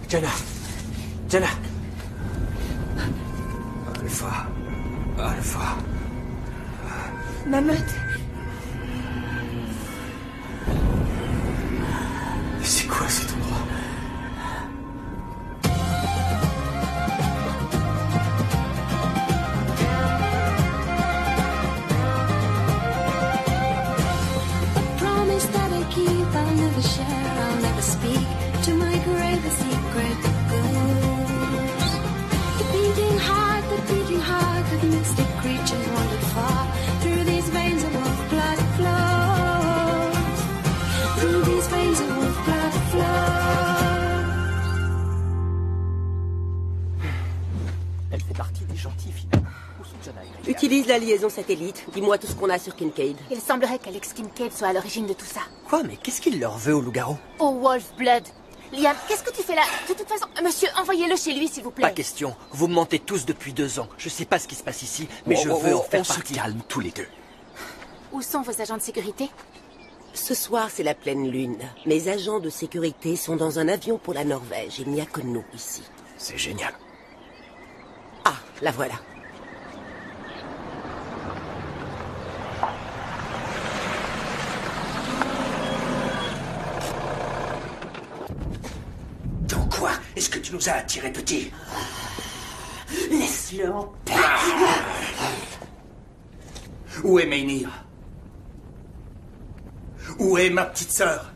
Jana. Jana. Alpha. Alpha. Ma meute. C'est quoi cet endroit? Promise that I keep, I'll never share, I'll never speak. To my grave a secret goes. The beating heart of mystic creatures wandered far. Through these veins of wolf blood flows. Through these veins of wolf blood flows. Elle fait partie des gentils, finalement. Où sont Jana et Greg? Utilise la liaison satellite. Dis-moi tout ce qu'on a sur Kincaid. Il semblerait qu'Alex Kincaid soit à l'origine de tout ça. Quoi? Mais qu'est-ce qu'il leur veut au loup-garou? Oh, Wolf-Blood. Liam, qu'est-ce que tu fais là? De toute façon, monsieur, envoyez-le chez lui, s'il vous plaît. Pas question. Vous me mentez tous depuis 2 ans. Je sais pas ce qui se passe ici, mais je veux en faire partie. On se calme tous les deux. Où sont vos agents de sécurité? Ce soir, c'est la pleine lune. Mes agents de sécurité sont dans un avion pour la Norvège. Il n'y a que nous ici. C'est génial. Ah, la voilà. Dans quoi est-ce que tu nous as attirés, petit? Laisse-le en paix. Où est Maynir? Où est ma petite sœur?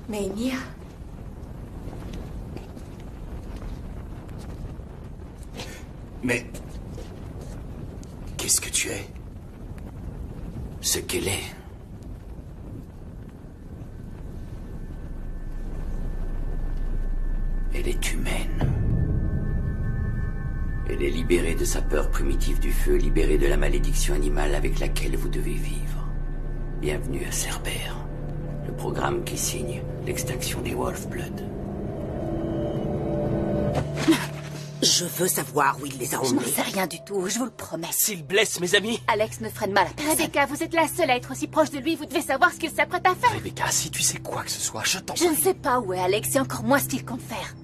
Maynir. Mais... qu'est-ce que tu es? Ce qu'elle est. Elle est humaine. Elle est libérée de sa peur primitive du feu, libérée de la malédiction animale avec laquelle vous devez vivre. Bienvenue à Cerbère, le programme qui signe l'extinction des Wolf-Blood. Je veux savoir où il les a Je n'en emmenés. sais rien du tout, je vous le promets. S'il blesse mes amis. Alex ne freine mal à personne. Rebecca, vous êtes la seule à être aussi proche de lui, vous devez savoir ce qu'il s'apprête à faire. Rebecca, si tu sais quoi que ce soit, je t'en Je ne prie. sais pas où est Alex et encore moins ce qu'il compte faire.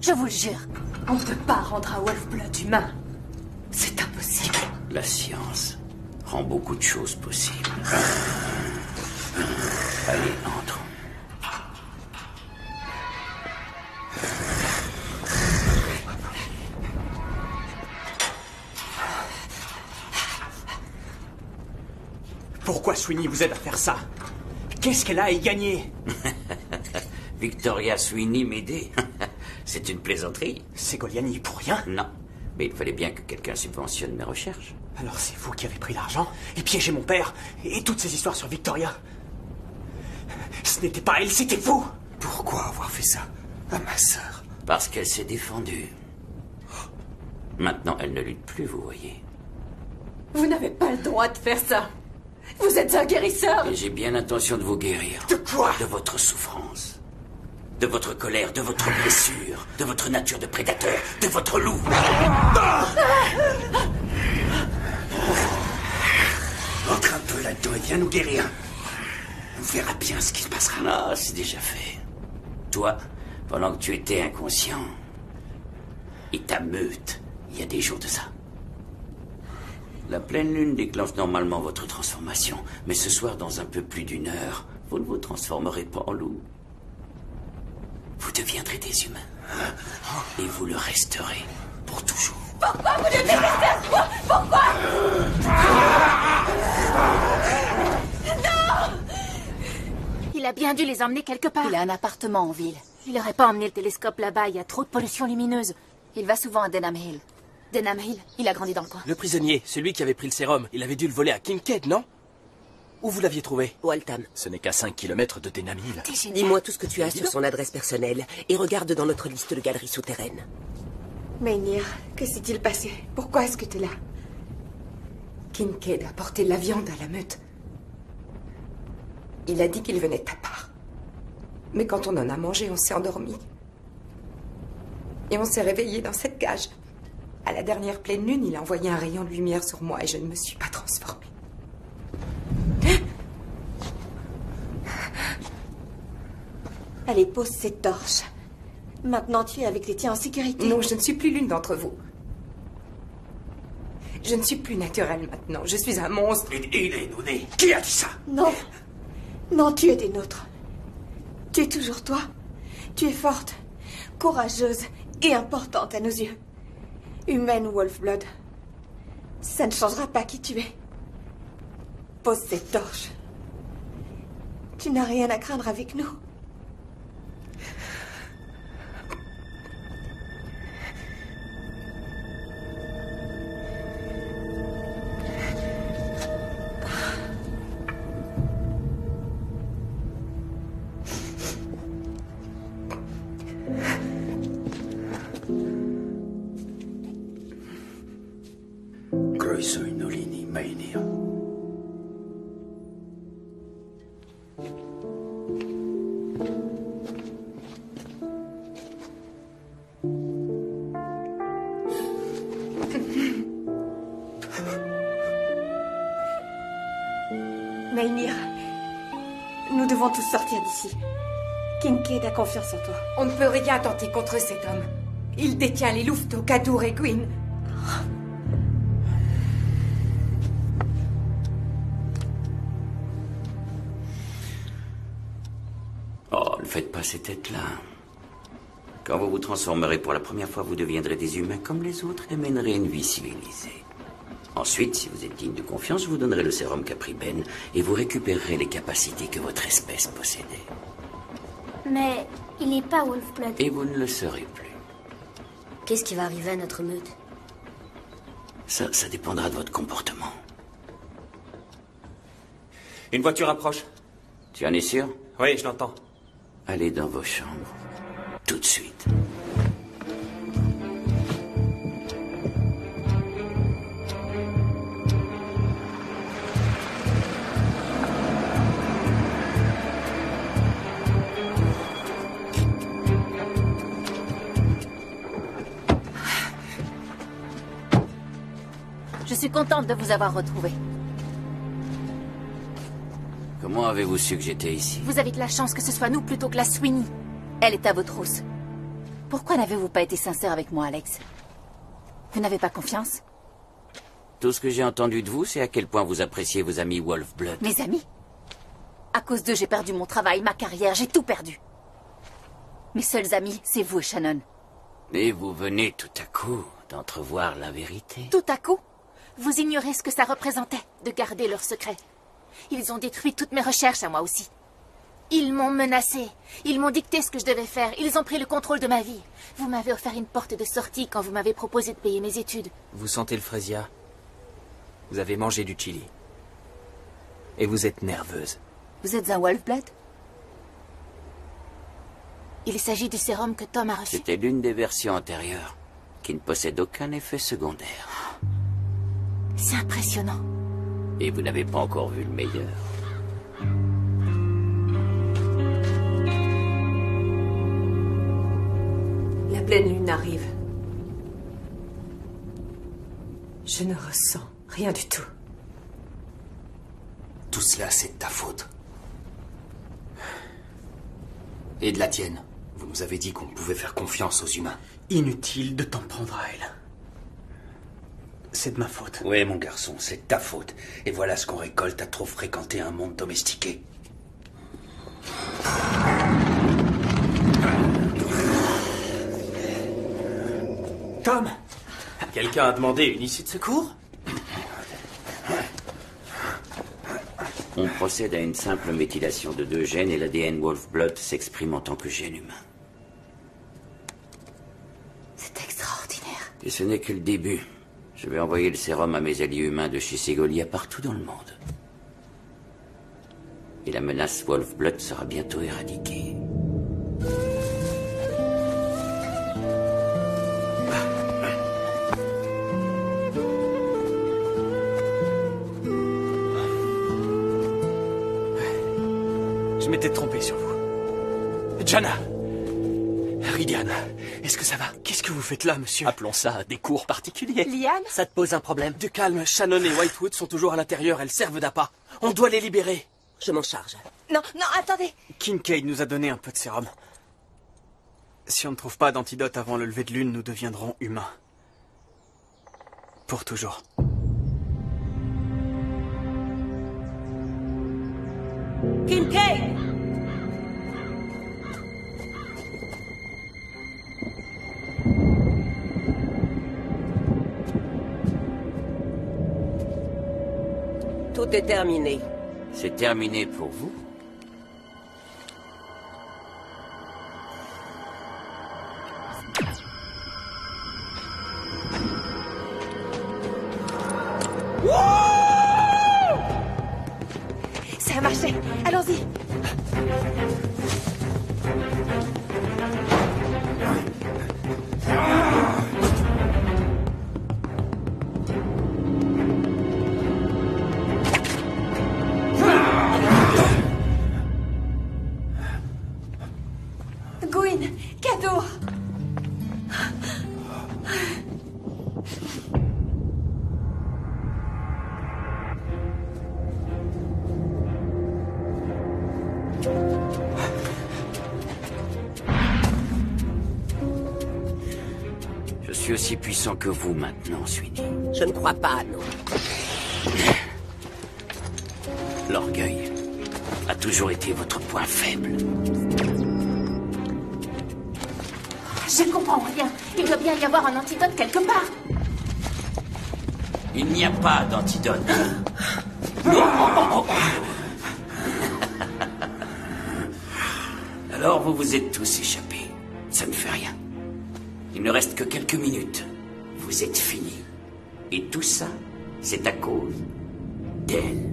Je vous le jure. On ne peut pas rendre un Wolf-Blood humain. C'est impossible. La science rend beaucoup de choses possibles. Allez, entre. Pourquoi Sweeney vous aide à faire ça? Qu'est-ce qu'elle a à y gagner? Victoria Sweeney m'aider. C'est une plaisanterie. Ségoliani pour rien? Non, mais il fallait bien que quelqu'un subventionne mes recherches. Alors c'est vous qui avez pris l'argent et piégé mon père et toutes ces histoires sur Victoria. Ce n'était pas elle, c'était vous. Pourquoi avoir fait ça à ma sœur? Parce qu'elle s'est défendue. Maintenant, elle ne lutte plus, vous voyez. Vous n'avez pas le droit de faire ça. Vous êtes un guérisseur. Et j'ai bien l'intention de vous guérir. De quoi? De votre souffrance. De votre colère, de votre blessure, de votre nature de prédateur, de votre loup. Entre un peu là-dedans et viens nous guérir. On verra bien ce qui se passera. Non, c'est déjà fait. Toi, pendant que tu étais inconscient, et ta meute, il y a des jours de ça. La pleine lune déclenche normalement votre transformation, mais ce soir, dans un peu plus d'1 heure, vous ne vous transformerez pas en loup. Vous deviendrez des humains. Et vous le resterez pour toujours. Pourquoi vous devez rester à ce point? Pourquoi? Il a bien dû les emmener quelque part. Il a un appartement en ville. Il n'aurait pas emmené le télescope là-bas, il y a trop de pollution lumineuse. Il va souvent à Denham Hill. Denham Hill, il a grandi dans le coin. Le prisonnier, celui qui avait pris le sérum, il avait dû le voler à Kincaid, non? Où vous l'aviez trouvé? Waltham. Ce n'est qu'à 5 km de Denham Hill. T'es génial. Dis-moi tout ce que tu as sur son adresse personnelle et regarde dans notre liste de galeries souterraines. Maynir, que s'est-il passé? Pourquoi est-ce que t'es là? Kincaid a porté la viande à la meute. Il a dit qu'il venait de ta part. Mais quand on en a mangé, on s'est endormi. Et on s'est réveillé dans cette cage. À la dernière pleine lune, il a envoyé un rayon de lumière sur moi et je ne me suis pas transformée. Allez, pose cette torche. Maintenant, tu es avec les tiens en sécurité. Non, je ne suis plus l'une d'entre vous. Je ne suis plus naturelle maintenant. Je suis un monstre. Il est nouné. Qui a dit ça? Non. Non, tu es des nôtres. Tu es toujours toi. Tu es forte, courageuse et importante à nos yeux. Humaine ou Wolf-Blood. Ça ne changera pas qui tu es. Pose cette torche. Tu n'as rien à craindre avec nous. Meinhir, nous devons tous sortir d'ici. Kincaid a confiance en toi. On ne peut rien tenter contre cet homme. Il détient les louveteaux, Kadour et Gwyn. Oh, ne faites pas ces têtes-là. Quand vous vous transformerez pour la première fois, vous deviendrez des humains comme les autres et mènerez une vie civilisée. Ensuite, si vous êtes digne de confiance, je vous donnerai le sérum qu'a pris Ben et vous récupérerez les capacités que votre espèce possédait. Mais il n'est pas Wolf-Blood. Et vous ne le serez plus. Qu'est-ce qui va arriver à notre meute? Ça dépendra de votre comportement. Une voiture approche. Tu en es sûr? Oui, je l'entends. Allez dans vos chambres. Tout de suite. Je suis contente de vous avoir retrouvé. Comment avez-vous su que j'étais ici? Vous avez de la chance que ce soit nous plutôt que la Sweeney. Elle est à vos trousses. Pourquoi n'avez-vous pas été sincère avec moi, Alex? Vous n'avez pas confiance? Tout ce que j'ai entendu de vous, c'est à quel point vous appréciez vos amis Wolf-Blood. Mes amis? À cause d'eux, j'ai perdu mon travail, ma carrière, j'ai tout perdu. Mes seuls amis, c'est vous et Shannon. Et vous venez tout à coup d'entrevoir la vérité. Tout à coup? Vous ignorez ce que ça représentait, de garder leur secret. Ils ont détruit toutes mes recherches à moi aussi. Ils m'ont menacé. Ils m'ont dicté ce que je devais faire. Ils ont pris le contrôle de ma vie. Vous m'avez offert une porte de sortie quand vous m'avez proposé de payer mes études. Vous sentez le frésia? Vous avez mangé du chili. Et vous êtes nerveuse. Vous êtes un Wolf-Blood? Il s'agit du sérum que Tom a reçu. C'était l'une des versions antérieures, qui ne possède aucun effet secondaire. C'est impressionnant. Et vous n'avez pas encore vu le meilleur. La pleine lune arrive. Je ne ressens rien du tout. Tout cela, c'est de ta faute. Et de la tienne. Vous nous avez dit qu'on pouvait faire confiance aux humains. Inutile de t'en prendre à elle. C'est de ma faute. Oui, mon garçon, c'est de ta faute. Et voilà ce qu'on récolte à trop fréquenter un monde domestiqué. Tom! Quelqu'un a demandé une issue de secours? On procède à une simple méthylation de 2 gènes et l'ADN Wolf-Blood s'exprime en tant que gène humain. C'est extraordinaire. Et ce n'est que le début. Je vais envoyer le sérum à mes alliés humains de chez Segolia partout dans le monde. Et la menace Wolf-Blood sera bientôt éradiquée. Je m'étais trompé sur vous. Jana! Ridian, est-ce que ça va? Qu'est-ce que vous faites là, monsieur? Appelons ça des cours particuliers. Liane? Ça te pose un problème? Du calme, Shannon et Whitewood sont toujours à l'intérieur, elles servent d'appât. On doit les libérer. Je m'en charge. Non, non, attendez. Kincaid nous a donné un peu de sérum. Si on ne trouve pas d'antidote avant le lever de lune, nous deviendrons humains. Pour toujours. Kincaid! Tout est terminé. C'est terminé pour vous? Ça a marché. Allons-y. Gwyn, cadeau. Je suis aussi puissant que vous maintenant, Sweeney. Je ne crois pas, non. L'orgueil a toujours été votre point faible. Je comprends rien. Il doit bien y avoir un antidote quelque part. Il n'y a pas d'antidote. Alors vous vous êtes tous échappés. Ça ne fait rien. Il ne reste que quelques minutes. Vous êtes finis. Et tout ça, c'est à cause d'elle.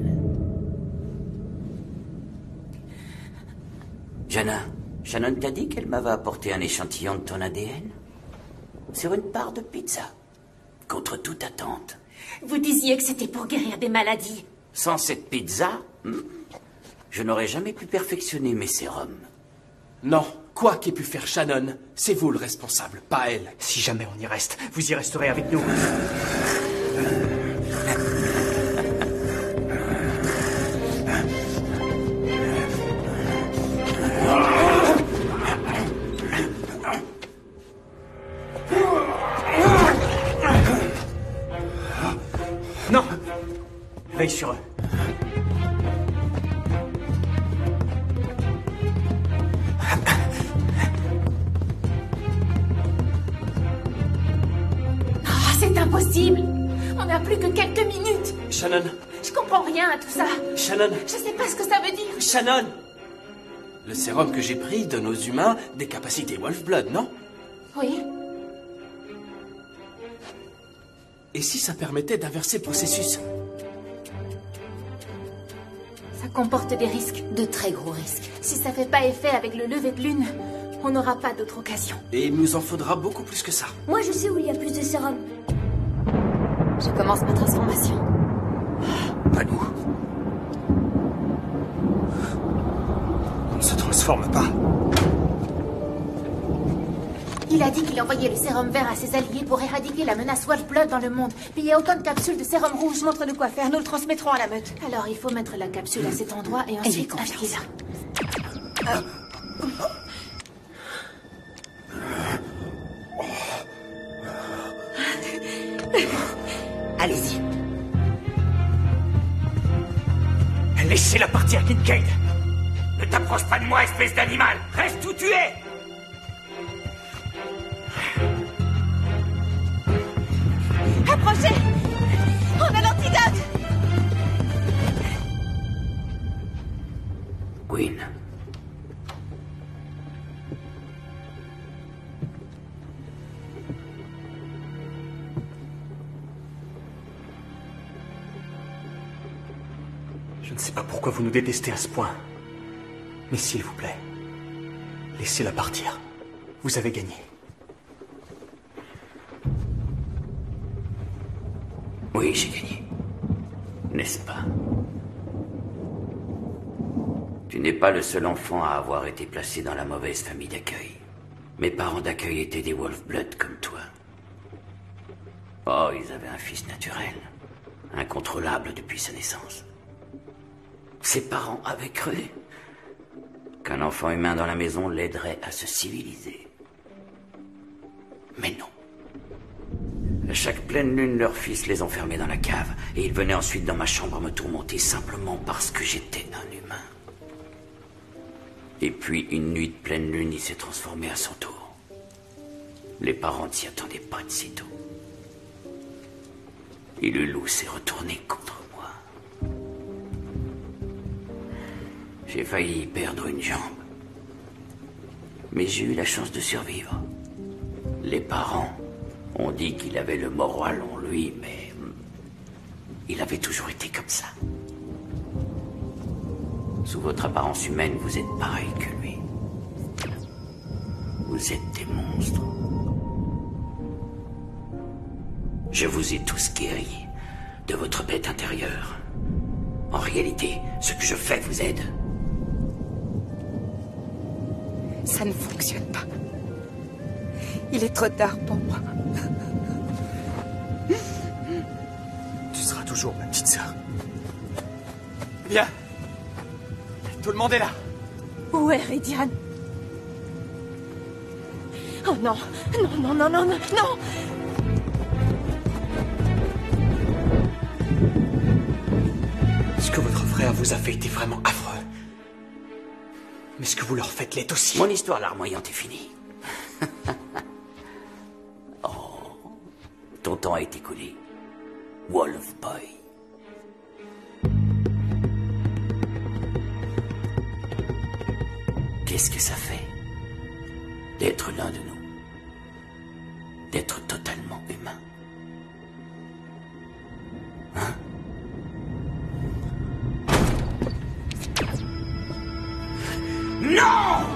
Jana, Shannon t'a dit qu'elle m'avait apporté un échantillon de ton ADN? Sur une part de pizza. Contre toute attente. Vous disiez que c'était pour guérir des maladies. Sans cette pizza, je n'aurais jamais pu perfectionner mes sérums. Non, quoi qu'ait pu faire Shannon, c'est vous le responsable, pas elle. Si jamais on y reste, vous y resterez avec nous. Non! Veille sur eux. C'est impossible. On n'a plus que quelques minutes. Shannon, Je comprends rien à tout ça. Shannon, Je sais pas ce que ça veut dire. Shannon! Le sérum que j'ai pris donne aux humains des capacités Wolf-Blood, non? Oui. Et si ça permettait d'inverser le processus? Ça comporte des risques. De très gros risques. Si ça fait pas effet avec le lever de lune, on n'aura pas d'autre occasion. Et il nous en faudra beaucoup plus que ça. Moi, je sais où il y a plus de sérum. Je commence ma transformation. Pas nous. On ne se transforme pas. Il a dit qu'il envoyait le sérum vert à ses alliés pour éradiquer la menace Wolf-Blood dans le monde. Mais il n'y a aucune capsule de sérum rouge. Montre-nous quoi faire, nous le transmettrons à la meute. Alors il faut mettre la capsule à cet endroit et ensuite appuyer-la. Allez-y. Laissez-la partir, Kincaid. Ne t'approche pas de moi, espèce d'animal. Reste où tu es. Approchez! On a l'antidote! Gwyn. Je ne sais pas pourquoi vous nous détestez à ce point. Mais s'il vous plaît, laissez-la partir. Vous avez gagné. Oui, j'ai gagné. N'est-ce pas? Tu n'es pas le seul enfant à avoir été placé dans la mauvaise famille d'accueil. Mes parents d'accueil étaient des Wolf-Blood comme toi. Oh, ils avaient un fils naturel, incontrôlable depuis sa naissance. Ses parents avaient cru qu'un enfant humain dans la maison l'aiderait à se civiliser. Mais non. À chaque pleine lune, leur fils les enfermait dans la cave, et ils venaient ensuite dans ma chambre me tourmenter simplement parce que j'étais un humain. Et puis, une nuit de pleine lune, il s'est transformé à son tour. Les parents ne s'y attendaient pas de sitôt. Et le loup s'est retourné contre moi. J'ai failli perdre une jambe. Mais j'ai eu la chance de survivre. Les parents ont dit qu'il avait le moral en lui, mais il avait toujours été comme ça. Sous votre apparence humaine, vous êtes pareil que lui. Vous êtes des monstres. Je vous ai tous guéris de votre bête intérieure. En réalité, ce que je fais vous aide. Ça ne fonctionne pas. Il est trop tard pour moi. Tu seras toujours ma petite sœur. Viens. Tout le monde est là. Où est Ridian? Oh non, non, non, non, non, non, non! Ce que votre frère vous a fait était vraiment affreux. Mais ce que vous leur faites l'est aussi. Mon histoire larmoyante est finie. Oh, ton temps a été coulé. Wolf Boy. Qu'est-ce que ça fait d'être l'un de nous? D'être totalement humain? Hein? Non!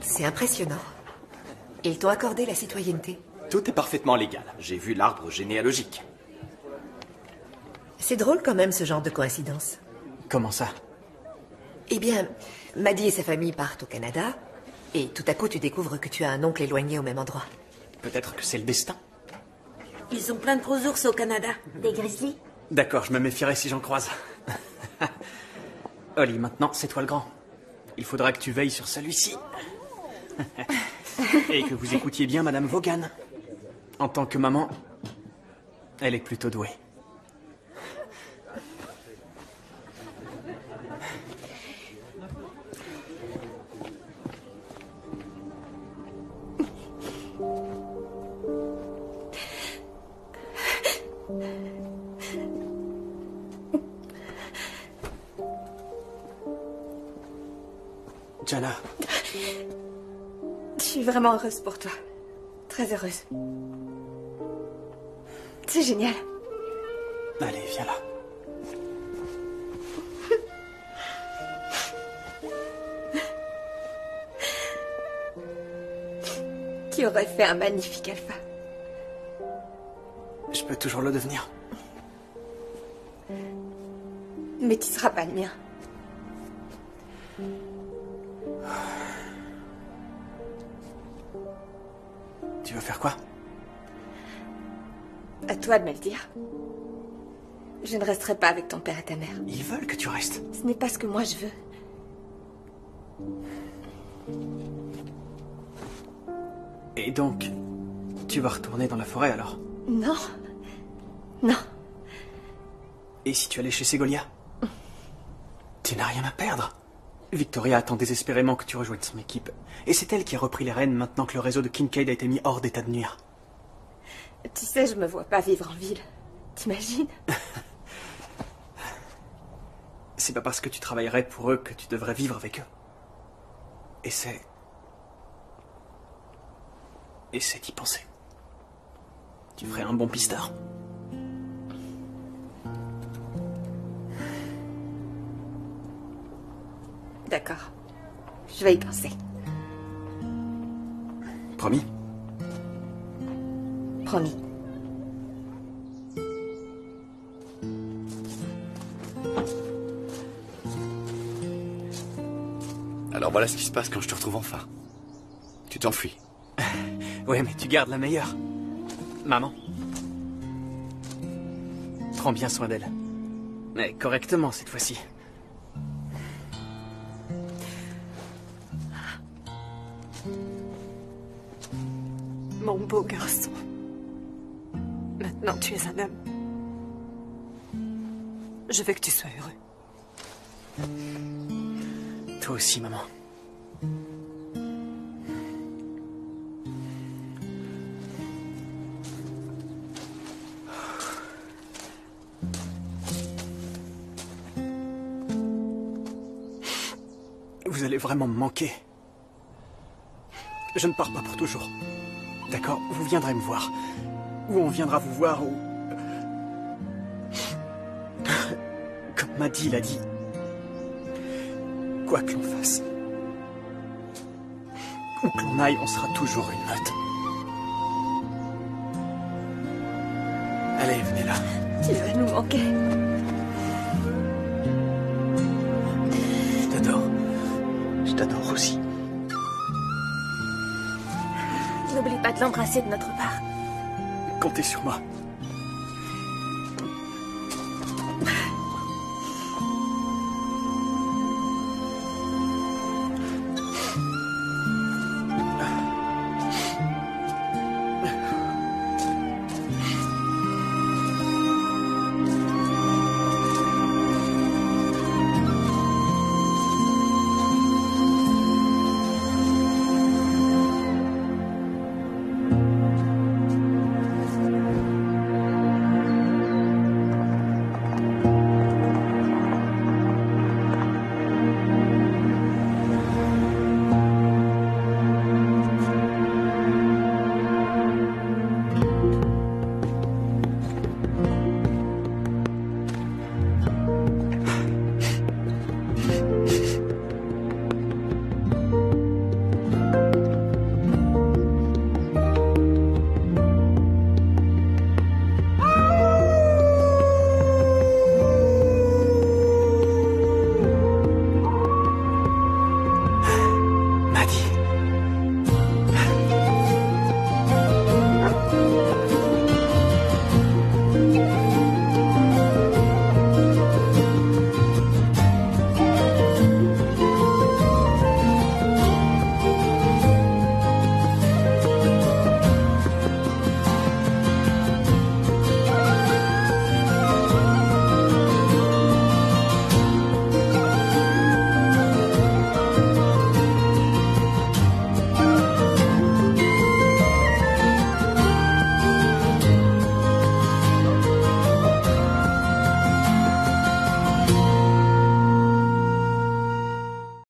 C'est impressionnant. Ils t'ont accordé la citoyenneté. Tout est parfaitement légal. J'ai vu l'arbre généalogique. C'est drôle quand même ce genre de coïncidence. Comment ça? Eh bien, Maddie et sa famille partent au Canada, et tout à coup tu découvres que tu as un oncle éloigné au même endroit. Peut-être que c'est le destin. Ils ont plein de gros ours au Canada. Des grizzlies. D'accord, je me méfierai si j'en croise. Holly, maintenant, c'est toi le grand. Il faudra que tu veilles sur celui-ci. Et que vous écoutiez bien Madame Vaughan. En tant que maman, elle est plutôt douée. Jana. Je suis vraiment heureuse pour toi. Très heureuse. C'est génial. Allez, viens là. Tu aurais fait un magnifique alpha. Je peux toujours le devenir. Mais tu seras pas le mien. Tu veux faire quoi? À toi de me le dire. Je ne resterai pas avec ton père et ta mère. Ils veulent que tu restes. Ce n'est pas ce que moi je veux. Et donc, tu vas retourner dans la forêt alors? Non. Non. Et si tu allais chez Ségolia? Tu n'as rien à perdre. Victoria attend désespérément que tu rejoignes son équipe. Et c'est elle qui a repris les rênes maintenant que le réseau de Kincaid a été mis hors d'état de nuire. Tu sais, je me vois pas vivre en ville. T'imagines? C'est pas parce que tu travaillerais pour eux que tu devrais vivre avec eux. Essaie d'y penser. Tu ferais un bon pisteur. D'accord. Je vais y penser. Promis? Promis. Alors voilà ce qui se passe quand je te retrouve enfin. Tu t'enfuis. Ouais, mais tu gardes la meilleure. Maman. Prends bien soin d'elle. Mais correctement cette fois-ci. Mon beau garçon. Maintenant, tu es un homme. Je veux que tu sois heureux. Toi aussi, maman. Vous allez vraiment me manquer. Je ne pars pas pour toujours. D'accord, vous viendrez me voir. Ou on viendra vous voir, ou... Comme Maddy l'a dit. Quoi que l'on fasse. Où que l'on aille, on sera toujours une meute. Allez, venez là. Tu vas nous manquer. Je t'adore. Je t'adore aussi. N'oublie pas de l'embrasser de notre part. Comptez sur moi.